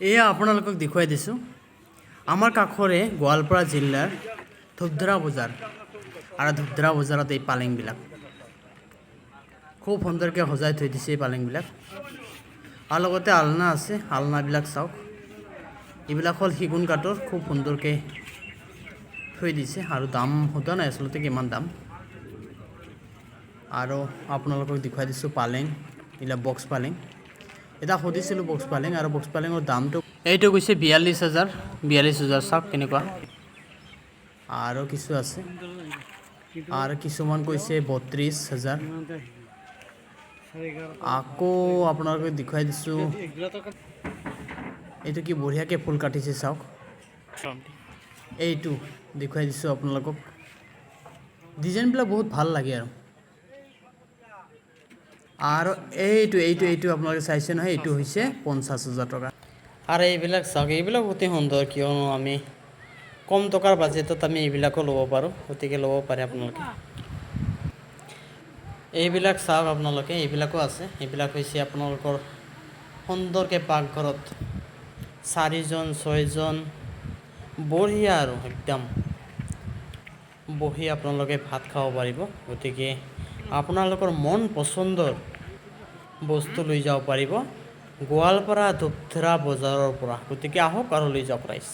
এয়া আপোনালোকক দেখুৱাই দিছোঁ আমাৰ কাষৰে গোৱালপাৰা জিলাৰ ধূপধাৰা বজাৰ আৰু ধূপধাৰা বজাৰত এই পালেংবিলাক খুব সুন্দৰকৈ সজাই থৈ দিছে এই পালেংবিলাক আৰু লগতে আলনা আছে আলনাবিলাক চাওক এইবিলাক হ'ল সিগুন কাঠৰ খুব সুন্দৰকৈ থৈ দিছে আৰু দাম সোধা নাই আচলতে কিমান দাম আৰু আপোনালোকক দেখুৱাই দিছোঁ পালেং এইবিলাক বক্স পালেং এটা সুধিছিলোঁ বক্স পালেং আৰু বক্স পালেঙৰ দামটো এইটো কৈছে ৪২,০০০ চাওক কেনেকুৱা আৰু কিছু আছে আৰু কিছুমান কৈছে ৩২,০০০ আকৌ আপোনালোকক দেখুৱাই দিছোঁ এইটো কি বঢ়িয়াকৈ ফুল কাটিছে চাওক এইটো দেখুৱাই দিছোঁ আপোনালোকক ডিজাইনবিলাক বহুত ভাল লাগে আৰু এইটো আপোনালোকে চাইছে নহয় এইটো হৈছে ৫০,০০০ টকা আৰু এইবিলাক চাওক এইবিলাক অতি সুন্দৰ কিয়নো আমি কম টকাৰ বাজেটত আমি এইবিলাকো ল'ব পাৰোঁ গতিকে ল'ব পাৰে আপোনালোকে এইবিলাক চাওক আপোনালোকে এইবিলাকো আছে এইবিলাক হৈছে আপোনালোকৰ সুন্দৰকৈ পাকঘৰত ৪জন ৬জন বঢ়িয়া আৰু একদম বহি আপোনালোকে ভাত খাব পাৰিব গতিকে আপোনালোকৰ মন পচন্দৰ বস্তু লৈ যাব পাৰিব গোৱালপাৰা ধূপধাৰা বজাৰৰ পৰা গতিকে আহক আৰু লৈ যাওক ৰাইজ